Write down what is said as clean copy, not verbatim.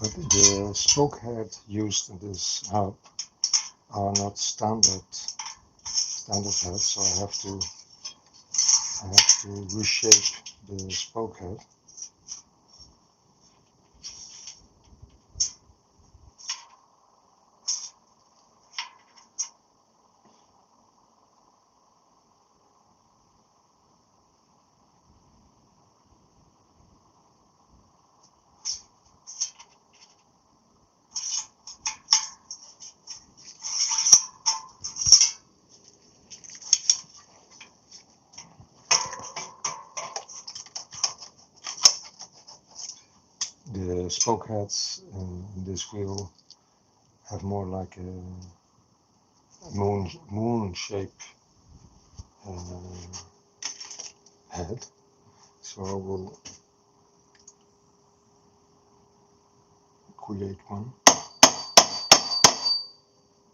But the spoke head used in this hub are not standard heads, so I have to reshape the spoke head. The spoke heads in this wheel have more like a moon shape head, so I will create one.